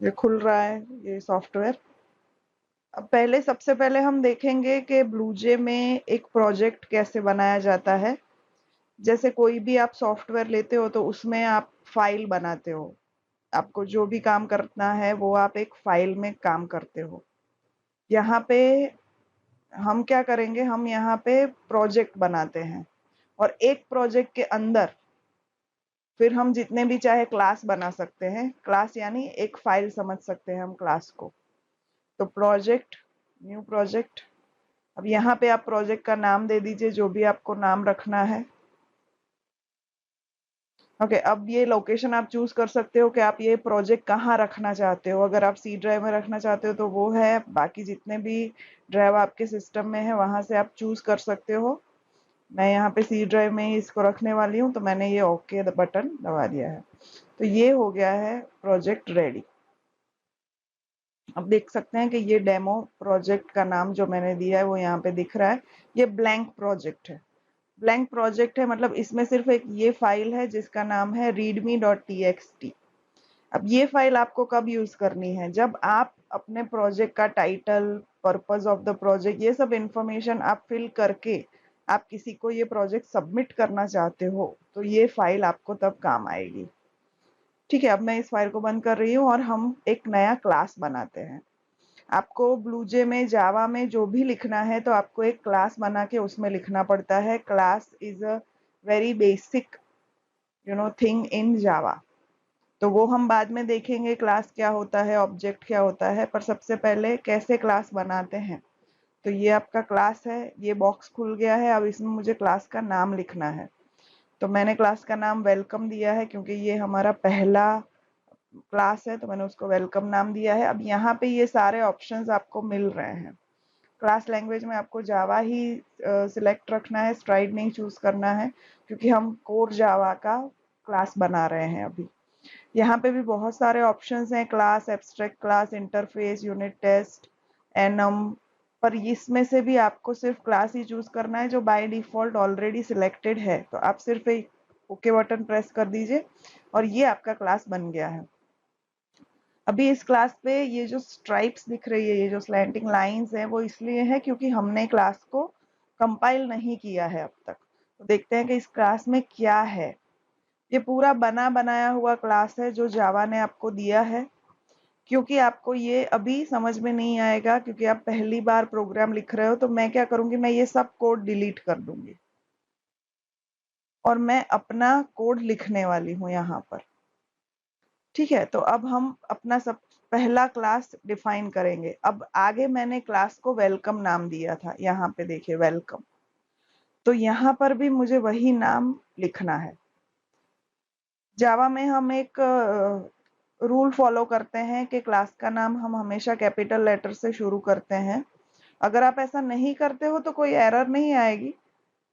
ये खुल रहा है ये सॉफ्टवेयर। अब सबसे पहले हम देखेंगे कि ब्लूजे में एक प्रोजेक्ट कैसे बनाया जाता है। जैसे कोई भी आप सॉफ्टवेयर लेते हो तो उसमें आप फाइल बनाते हो। आपको जो भी काम करना है वो आप एक फाइल में काम करते हो। यहाँ पे हम क्या करेंगे, हम यहाँ पे प्रोजेक्ट बनाते हैं और एक प्रोजेक्ट के अंदर फिर हम जितने भी चाहे क्लास बना सकते हैं। क्लास यानी एक फाइल समझ सकते हैं हम क्लास को। तो प्रोजेक्ट, न्यू प्रोजेक्ट। अब यहाँ पे आप प्रोजेक्ट का नाम दे दीजिए जो भी आपको नाम रखना है। ओके, अब ये लोकेशन आप चूज कर सकते हो कि आप ये प्रोजेक्ट कहाँ रखना चाहते हो। अगर आप सी ड्राइव में रखना चाहते हो तो वो है, बाकी जितने भी ड्राइव आपके सिस्टम में है वहां से आप चूज कर सकते हो। मैं यहाँ पे सी ड्राइव में ही इसको रखने वाली हूँ तो मैंने ये ओके बटन दबा दिया है। तो ये हो गया है प्रोजेक्ट रेडी। अब देख सकते हैं कि ये डेमो प्रोजेक्ट का नाम जो मैंने दिया है वो यहाँ पे दिख रहा है। ये ब्लैंक प्रोजेक्ट है। ब्लैंक प्रोजेक्ट है मतलब इसमें सिर्फ एक ये फाइल है जिसका नाम है readme.txt। अब ये फाइल आपको कब यूज करनी है, जब आप अपने प्रोजेक्ट का title, purpose of the project, ये सब इंफॉर्मेशन आप फिल करके आप किसी को ये प्रोजेक्ट सबमिट करना चाहते हो तो ये फाइल आपको तब काम आएगी। ठीक है, अब मैं इस फाइल को बंद कर रही हूँ और हम एक नया क्लास बनाते हैं। आपको ब्लूजे में, जावा में जो भी लिखना है तो आपको एक क्लास बना के उसमें लिखना पड़ता है। Class is a very basic thing in Java. तो वो हम बाद में देखेंगे क्लास क्या होता है, ऑब्जेक्ट क्या होता है, पर सबसे पहले कैसे क्लास बनाते हैं। तो ये आपका क्लास है, ये बॉक्स खुल गया है। अब इसमें मुझे क्लास का नाम लिखना है। तो मैंने क्लास का नाम वेलकम दिया है क्योंकि ये हमारा पहला क्लास है तो मैंने उसको वेलकम नाम दिया है। अब यहाँ पे ये सारे ऑप्शंस आपको मिल रहे हैं। क्लास लैंग्वेज में आपको जावा ही सिलेक्ट रखना है, स्ट्राइड नहीं चूज करना है क्योंकि हम कोर जावा का क्लास बना रहे हैं अभी। यहाँ पे भी बहुत सारे ऑप्शंस हैं, class, abstract class, interface, unit test, enum. पर इसमें से भी आपको सिर्फ क्लास ही चूज करना है जो बाय डिफॉल्ट ऑलरेडी सिलेक्टेड है। तो आप सिर्फ एक ओके बटन प्रेस कर दीजिए और ये आपका क्लास बन गया है। अभी इस क्लास पे ये जो स्ट्राइप्स दिख रही है, ये जो स्लैंटिंग लाइंस है, वो इसलिए है क्योंकि हमने क्लास को कंपाइल नहीं किया है अब तक। तो देखते हैं कि इस क्लास में क्या है। ये पूरा बना बनाया हुआ क्लास है जो जावा ने आपको दिया है। क्योंकि आपको ये अभी समझ में नहीं आएगा क्योंकि आप पहली बार प्रोग्राम लिख रहे हो, तो मैं क्या करूंगी, मैं ये सब कोड डिलीट कर दूंगी और मैं अपना कोड लिखने वाली हूँ यहाँ पर। ठीक है, तो अब हम अपना सब पहला क्लास डिफाइन करेंगे। अब आगे मैंने क्लास को वेलकम नाम दिया था, यहाँ पे देखिए वेलकम। तो यहाँ पर भी मुझे वही नाम लिखना है। जावा में हम एक रूल फॉलो करते हैं कि क्लास का नाम हम हमेशा कैपिटल लेटर से शुरू करते हैं। अगर आप ऐसा नहीं करते हो तो कोई एरर नहीं आएगी,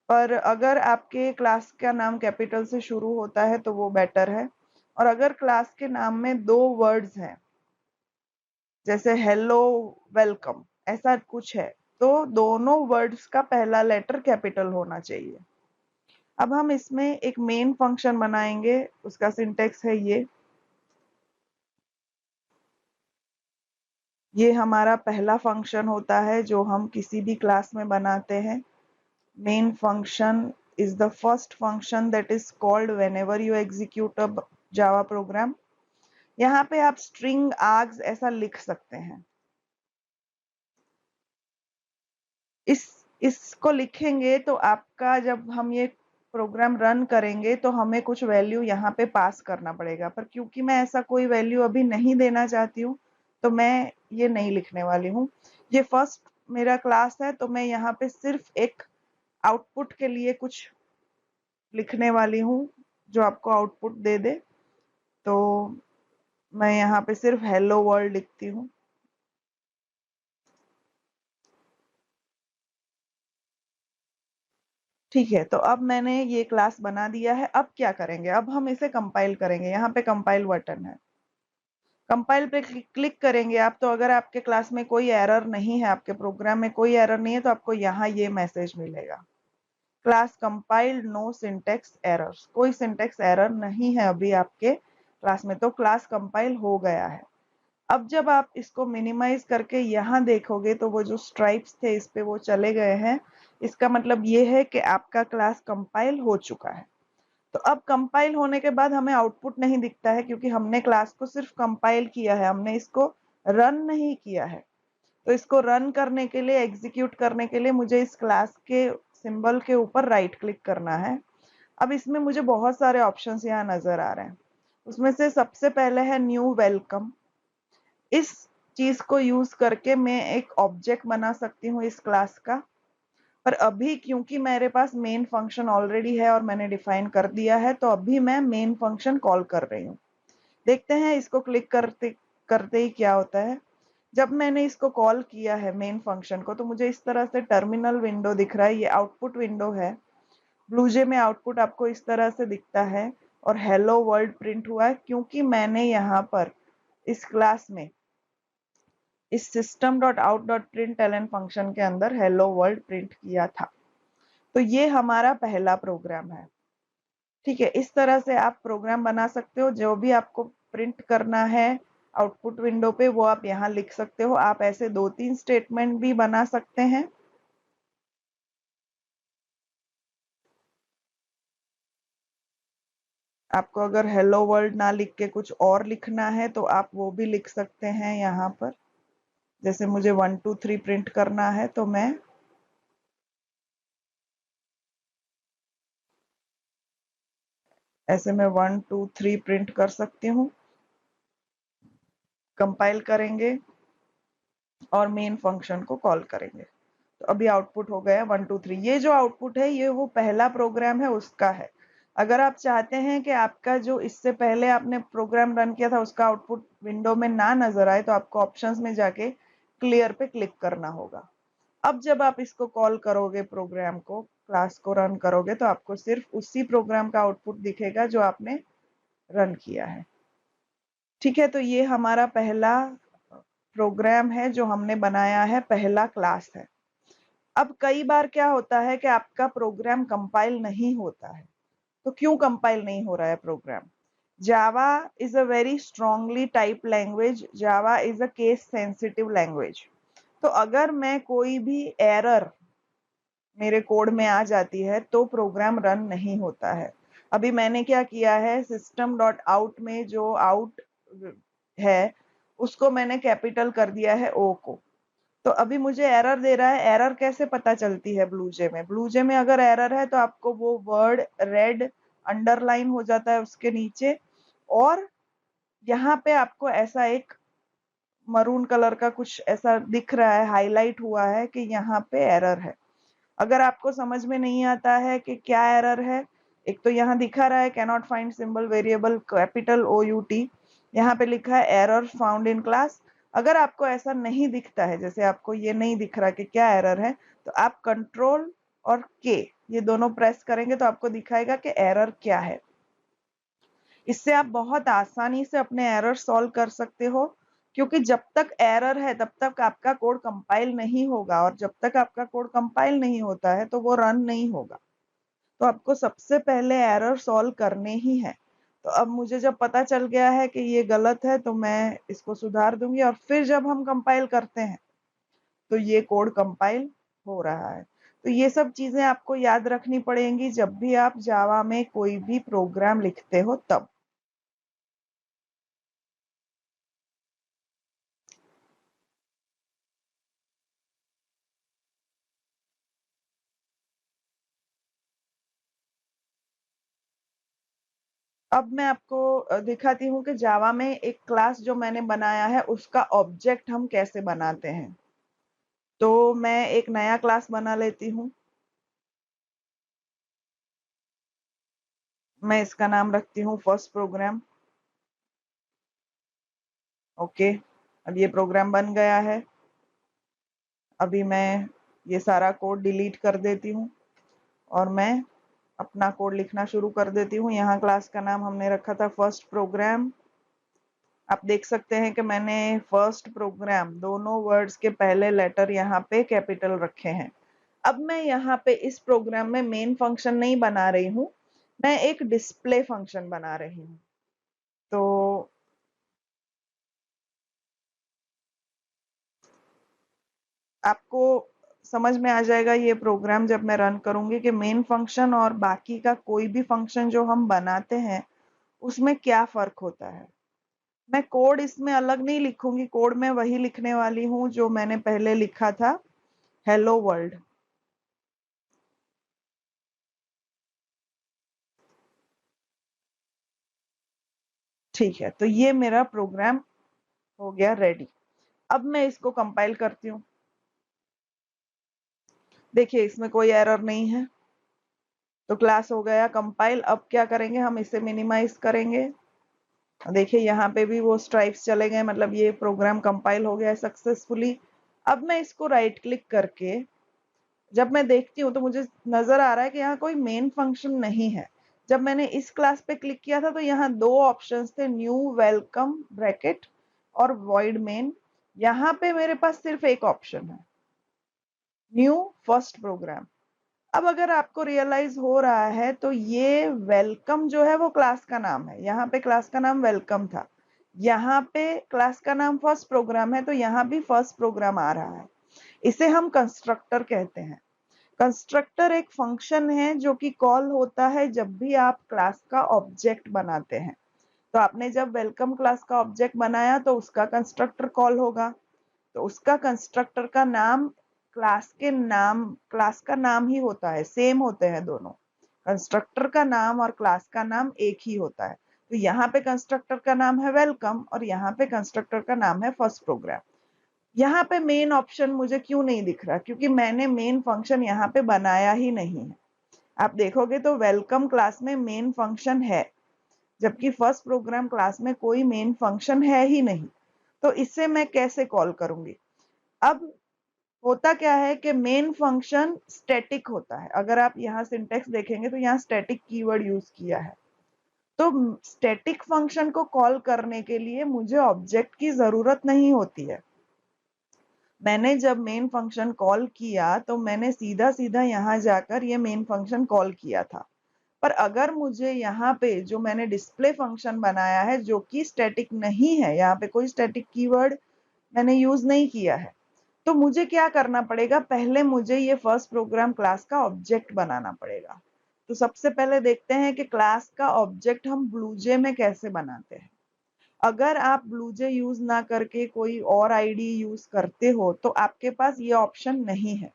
पर अगर आपके क्लास का नाम कैपिटल से शुरू होता है तो वो बेटर है। और अगर क्लास के नाम में 2 वर्ड्स हैं, जैसे हेलो, वेलकम, ऐसा कुछ है, तो दोनों वर्ड्स का पहला लेटर कैपिटल होना चाहिए। अब हम इसमें एक मेन फंक्शन बनाएंगे, उसका सिंटेक्स है ये हमारा पहला फंक्शन होता है जो हम किसी भी क्लास में बनाते हैं। Main function is the first function that is called whenever you execute a Java program। यहाँ पे आप string args ऐसा लिख सकते हैं। इसको लिखेंगे तो आपका, जब हम ये प्रोग्राम रन करेंगे तो हमें कुछ वैल्यू यहाँ पे पास करना पड़ेगा, पर क्योंकि मैं ऐसा कोई वैल्यू अभी नहीं देना चाहती हूँ तो मैं ये नहीं लिखने वाली हूँ। ये फर्स्ट मेरा क्लास है तो मैं यहाँ पे सिर्फ एक आउटपुट के लिए कुछ लिखने वाली हूँ जो आपको आउटपुट दे दे। तो मैं यहाँ पे सिर्फ हेलो वर्ल्ड लिखती हूँ। ठीक है, तो अब मैंने ये क्लास बना दिया है। अब क्या करेंगे, अब हम इसे कंपाइल करेंगे। यहाँ पे कंपाइल बटन है, कंपाइल पे क्लिक करेंगे आप। तो अगर आपके क्लास में कोई एरर नहीं है, आपके प्रोग्राम में कोई एरर नहीं है, तो आपको यहाँ ये मैसेज मिलेगा, class compiled, no syntax errors. कोई सिंटेक्स एरर नहीं है अभी आपके क्लास में, तो क्लास कंपाइल हो गया है। अब जब आप इसको मिनिमाइज करके यहाँ देखोगे तो वो जो स्ट्राइप्स थे इस पे वो चले गए हैं। इसका मतलब ये है कि आपका क्लास कंपाइल हो चुका है। तो अब कंपाइल होने के बाद हमें आउटपुट नहीं दिखता है क्योंकि हमने क्लास को सिर्फ कंपाइल किया है, हमने इसको रन नहीं किया है। तो इसको रन करने के लिए, एग्जीक्यूट करने के लिए मुझे इस क्लास के सिंबल के ऊपर राइट क्लिक करना है। अब इसमें मुझे बहुत सारे ऑप्शंस यहाँ नजर आ रहे हैं। उसमें से सबसे पहले है न्यू वेलकम। इस चीज को यूज करके मैं एक ऑब्जेक्ट बना सकती हूँ इस क्लास का। पर अभी क्योंकि मेरे पास मेन फंक्शन ऑलरेडी है और मैंने डिफाइन कर दिया है, तो अभी मैं मेन फंक्शन कॉल कर रही हूँ। देखते हैं इसको क्लिक करते करते ही क्या होता है। जब मैंने इसको कॉल किया है मेन फंक्शन को, तो मुझे इस तरह से टर्मिनल विंडो दिख रहा है। ये आउटपुट विंडो है। ब्लूजे में आउटपुट आपको इस तरह से दिखता है और हेलो वर्ल्ड प्रिंट हुआ है क्योंकि मैंने यहाँ पर इस क्लास में इस system.out.println फंक्शन के अंदर हेलो वर्ल्ड प्रिंट किया था। तो ये हमारा पहला प्रोग्राम है। ठीक है, इस तरह से आप प्रोग्राम बना सकते हो। जो भी आपको प्रिंट करना है आउटपुट विंडो पे वो आप यहाँ लिख सकते हो। आप ऐसे 2-3 स्टेटमेंट भी बना सकते हैं। आपको अगर हेलो वर्ल्ड ना लिख के कुछ और लिखना है तो आप वो भी लिख सकते हैं यहाँ पर। जैसे मुझे 1 2 3 प्रिंट करना है तो मैं ऐसे में 1 2 3 प्रिंट कर सकती हूँ। कंपाइल करेंगे और मेन फंक्शन को कॉल करेंगे। तो अभी आउटपुट हो गया 1 2 3। ये जो आउटपुट है ये वो पहला प्रोग्राम है उसका है। अगर आप चाहते हैं कि आपका जो इससे पहले आपने प्रोग्राम रन किया था उसका आउटपुट विंडो में ना नजर आए, तो आपको ऑप्शंस में जाके क्लियर पे क्लिक करना होगा। अब जब आप इसको कॉल करोगे, प्रोग्राम को, क्लास को रन करोगे, तो आपको सिर्फ उसी प्रोग्राम का आउटपुट दिखेगा जो आपने रन किया है। ठीक है, तो ये हमारा पहला प्रोग्राम है जो हमने बनाया है, पहला क्लास है। अब कई बार क्या होता है कि आपका प्रोग्राम कंपाइल नहीं होता है। तो क्यों कंपाइल नहीं हो रहा है program? Java is a very strongly type language. Java is a case sensitive language. तो अगर मैं कोई भी एरर मेरे कोड में आ जाती है तो प्रोग्राम रन नहीं होता है। अभी मैंने क्या किया है, सिस्टम डॉट आउट में जो आउट है उसको मैंने कैपिटल कर दिया है ओ को। तो अभी मुझे एरर दे रहा है। एरर कैसे पता चलती है ब्लूजे में? ब्लूजे में अगर एरर है तो आपको वो वर्ड रेड अंडरलाइन हो जाता है उसके नीचे, और यहाँ पे आपको ऐसा एक मरून कलर का कुछ ऐसा दिख रहा है, हाईलाइट हुआ है कि यहाँ पे एरर है। अगर आपको समझ में नहीं आता है कि क्या एरर है, एक तो यहाँ दिखा रहा है cannot find symbol variable capital OUT, यहाँ पे लिखा है एरर फाउंड इन क्लास। अगर आपको ऐसा नहीं दिखता है, जैसे आपको ये नहीं दिख रहा कि क्या एरर है, तो आप कंट्रोल और के ये दोनों प्रेस करेंगे तो आपको दिखाएगा कि एरर क्या है। इससे आप बहुत आसानी से अपने एरर सॉल्व कर सकते हो, क्योंकि जब तक एरर है तब तक आपका कोड कंपाइल नहीं होगा, और जब तक आपका कोड कंपाइल नहीं होता है तो वो रन नहीं होगा। तो आपको सबसे पहले एरर सॉल्व करने ही है। तो अब मुझे जब पता चल गया है कि ये गलत है तो मैं इसको सुधार दूंगी, और फिर जब हम कंपाइल करते हैं तो ये कोड कंपाइल हो रहा है। तो ये सब चीजें आपको याद रखनी पड़ेंगी जब भी आप जावा में कोई भी प्रोग्राम लिखते हो तब। अब मैं आपको दिखाती हूँ कि जावा में एक क्लास जो मैंने बनाया है उसका ऑब्जेक्ट हम कैसे बनाते हैं। तो मैं एक नया क्लास बना लेती हूँ। मैं इसका नाम रखती हूँ फर्स्ट प्रोग्राम। ओके, अब ये प्रोग्राम बन गया है। अभी मैं ये सारा कोड डिलीट कर देती हूँ और मैं अपना कोड लिखना शुरू कर देती हूँ। यहाँ क्लास का नाम हमने रखा था फर्स्ट प्रोग्राम। आप देख सकते हैं कि मैंने फर्स्ट प्रोग्राम दोनों वर्ड्स के पहले लेटर यहाँ पे कैपिटल रखे हैं। अब मैं यहाँ पे इस प्रोग्राम में मेन फंक्शन नहीं बना रही हूँ, मैं एक डिस्प्ले फंक्शन बना रही हूँ। तो आपको समझ में आ जाएगा ये प्रोग्राम जब मैं रन करूंगी कि मेन फंक्शन और बाकी का कोई भी फंक्शन जो हम बनाते हैं उसमें क्या फर्क होता है। मैं कोड इसमें अलग नहीं लिखूंगी, कोड में वही लिखने वाली हूं जो मैंने पहले लिखा था, हेलो वर्ल्ड। ठीक है, तो ये मेरा प्रोग्राम हो गया रेडी। अब मैं इसको कंपाइल करती हूँ। देखिए इसमें कोई एरर नहीं है, तो क्लास हो गया कंपाइल। अब क्या करेंगे, हम इसे मिनिमाइज करेंगे। देखिए यहाँ पे भी वो स्ट्राइप्स चले गए, मतलब ये प्रोग्राम कंपाइल हो गया है सक्सेसफुली। अब मैं इसको राइट क्लिक करके जब मैं देखती हूँ तो मुझे नजर आ रहा है कि यहाँ कोई मेन फंक्शन नहीं है। जब मैंने इस क्लास पे क्लिक किया था तो यहाँ दो ऑप्शंस थे, न्यू वेलकम ब्रैकेट और वॉइड मेन। यहाँ पे मेरे पास सिर्फ एक ऑप्शन है, न्यू फर्स्ट प्रोग्राम। अब अगर आपको रियलाइज हो रहा है तो ये वेलकम जो है वो क्लास का नाम है, यहाँ पे क्लास का नाम वेलकम था, यहाँ पे क्लास का नाम फर्स्ट प्रोग्राम है, तो यहाँ भी फर्स्ट प्रोग्राम आ रहा है। इसे हम कंस्ट्रक्टर कहते हैं। कंस्ट्रक्टर एक फंक्शन है जो कि कॉल होता है जब भी आप क्लास का ऑब्जेक्ट बनाते हैं। तो आपने जब वेलकम क्लास का ऑब्जेक्ट बनाया तो उसका कंस्ट्रक्टर कॉल होगा, तो उसका कंस्ट्रक्टर का नाम क्लास का नाम ही होता है, सेम होते हैं दोनों। कंस्ट्रक्टर का नाम और क्लास का नाम एक ही होता है। तो यहाँ पे कंस्ट्रक्टर का नाम है वेलकम और यहाँ पे कंस्ट्रक्टर का नाम है फर्स्ट प्रोग्राम। यहाँ पे मेन ऑप्शन मुझे क्यों नहीं दिख रहा, क्योंकि मैंने मेन फंक्शन यहाँ पे बनाया ही नहीं है। आप देखोगे तो वेलकम क्लास में मेन फंक्शन है, जबकि फर्स्ट प्रोग्राम क्लास में कोई मेन फंक्शन है ही नहीं। तो इससे मैं कैसे कॉल करूंगी। अब होता क्या है कि मेन फंक्शन स्टैटिक होता है। अगर आप यहाँ सिंटेक्स देखेंगे तो यहाँ स्टैटिक कीवर्ड यूज किया है। तो स्टैटिक फंक्शन को कॉल करने के लिए मुझे ऑब्जेक्ट की जरूरत नहीं होती है। मैंने जब मेन फंक्शन कॉल किया तो मैंने सीधा सीधा यहाँ जाकर ये मेन फंक्शन कॉल किया था। पर अगर मुझे यहाँ पे जो मैंने डिस्प्ले फंक्शन बनाया है जो कि स्टैटिक नहीं है, यहाँ पे कोई स्टैटिक कीवर्ड मैंने यूज नहीं किया है, तो मुझे क्या करना पड़ेगा, पहले मुझे ये फर्स्ट प्रोग्राम क्लास का ऑब्जेक्ट बनाना पड़ेगा। तो सबसे पहले देखते हैं कि क्लास का ऑब्जेक्ट हम ब्लूजे में कैसे बनाते हैं। अगर आप ब्लूजे यूज ना करके कोई और आईडी यूज करते हो तो आपके पास ये ऑप्शन नहीं है।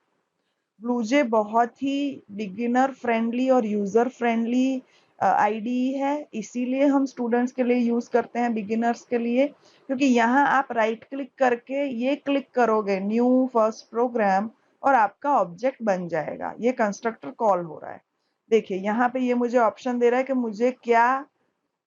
ब्लूजे बहुत ही बिगिनर फ्रेंडली और यूजर फ्रेंडली आईडी है, इसीलिए हम स्टूडेंट्स के लिए यूज करते हैं, बिगिनर्स के लिए। क्योंकि यहाँ आप राइट क्लिक करके ये क्लिक करोगे न्यू फर्स्ट प्रोग्राम और आपका ऑब्जेक्ट बन जाएगा। ये कंस्ट्रक्टर कॉल हो रहा है। देखिए यहाँ पे ये मुझे ऑप्शन दे रहा है कि मुझे क्या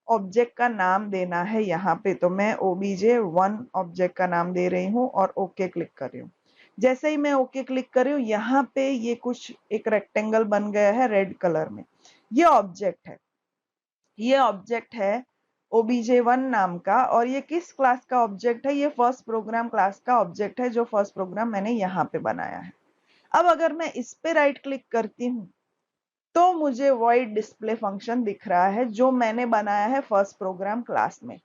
ऑब्जेक्ट का नाम देना है। यहाँ पे तो मैं obj1 ऑब्जेक्ट का नाम दे रही हूँ और ओके क्लिक कर रही हूँ। जैसे ही मैं ओके क्लिक कर रही हूँ यहाँ पे ये कुछ एक रेक्टेंगल बन गया है रेड कलर में। ये ऑब्जेक्ट है, ये ऑब्जेक्ट है obj1 नाम का। और ये किस क्लास का ऑब्जेक्ट है, ये फर्स्ट प्रोग्राम क्लास का ऑब्जेक्ट है जो फर्स्ट प्रोग्राम मैंने यहाँ पे बनाया है। अब अगर मैं इस पे राइट क्लिक करती हूँ तो मुझे void डिस्प्ले फंक्शन दिख रहा है जो मैंने बनाया है फर्स्ट प्रोग्राम क्लास में।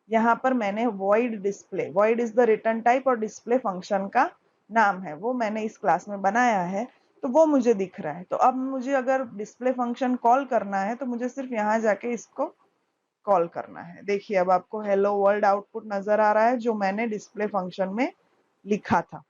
यहाँ पर मैंने void display, void is the return type और डिस्प्ले फंक्शन का नाम है, वो मैंने इस क्लास में बनाया है, तो वो मुझे दिख रहा है। तो अब मुझे अगर डिस्प्ले फंक्शन कॉल करना है तो मुझे सिर्फ यहाँ जाके इसको कॉल करना है। देखिए अब आपको हेलो वर्ल्ड आउटपुट नजर आ रहा है जो मैंने डिस्प्ले फंक्शन में लिखा था।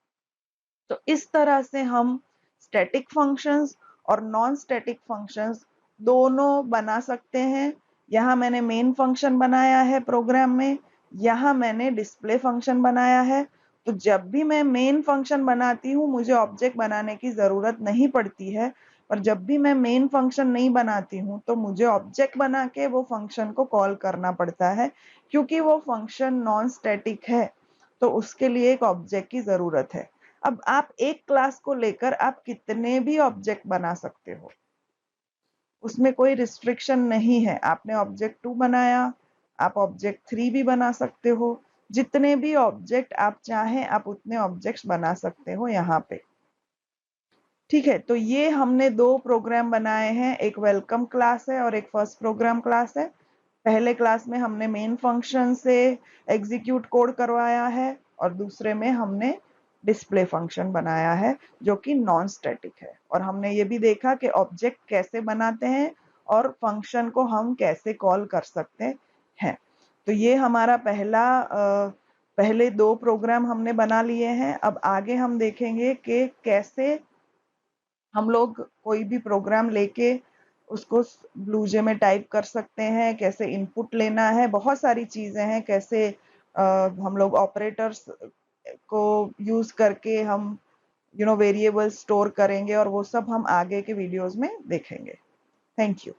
तो इस तरह से हम स्टैटिक फंक्शंस और नॉन स्टैटिक फंक्शंस दोनों बना सकते हैं। यहाँ मैंने मेन फंक्शन बनाया है प्रोग्राम में, यहाँ मैंने डिस्प्ले फंक्शन बनाया है। तो जब भी मैं मेन फंक्शन बनाती हूँ मुझे ऑब्जेक्ट बनाने की जरूरत नहीं पड़ती है, और जब भी मैं मेन फंक्शन नहीं बनाती हूँ तो मुझे ऑब्जेक्ट बना के वो फंक्शन को कॉल करना पड़ता है, क्योंकि वो फंक्शन नॉन स्टैटिक है तो उसके लिए एक ऑब्जेक्ट की जरूरत है। अब आप एक क्लास को लेकर आप कितने भी ऑब्जेक्ट बना सकते हो, उसमें कोई रिस्ट्रिक्शन नहीं है। आपने ऑब्जेक्ट 2 बनाया, आप ऑब्जेक्ट 3 भी बना सकते हो। जितने भी ऑब्जेक्ट आप चाहें आप उतने ऑब्जेक्ट्स बना सकते हो यहाँ पे। ठीक है, तो ये हमने दो प्रोग्राम बनाए हैं, एक वेलकम क्लास है और एक फर्स्ट प्रोग्राम क्लास है। पहले क्लास में हमने मेन फंक्शन से एग्जीक्यूट कोड करवाया है और दूसरे में हमने डिस्प्ले फंक्शन बनाया है जो कि नॉन स्टैटिक है। और हमने ये भी देखा कि ऑब्जेक्ट कैसे बनाते हैं और फंक्शन को हम कैसे कॉल कर सकते हैं। तो ये हमारा पहले 2 प्रोग्राम हमने बना लिए हैं। अब आगे हम देखेंगे कि कैसे हम लोग कोई भी प्रोग्राम लेके उसको ब्लूजे में टाइप कर सकते हैं, कैसे इनपुट लेना है, बहुत सारी चीजें हैं, कैसे हम लोग ऑपरेटर्स को यूज करके हम वेरिएबल स्टोर करेंगे, और वो सब हम आगे के वीडियोस में देखेंगे। Thank you.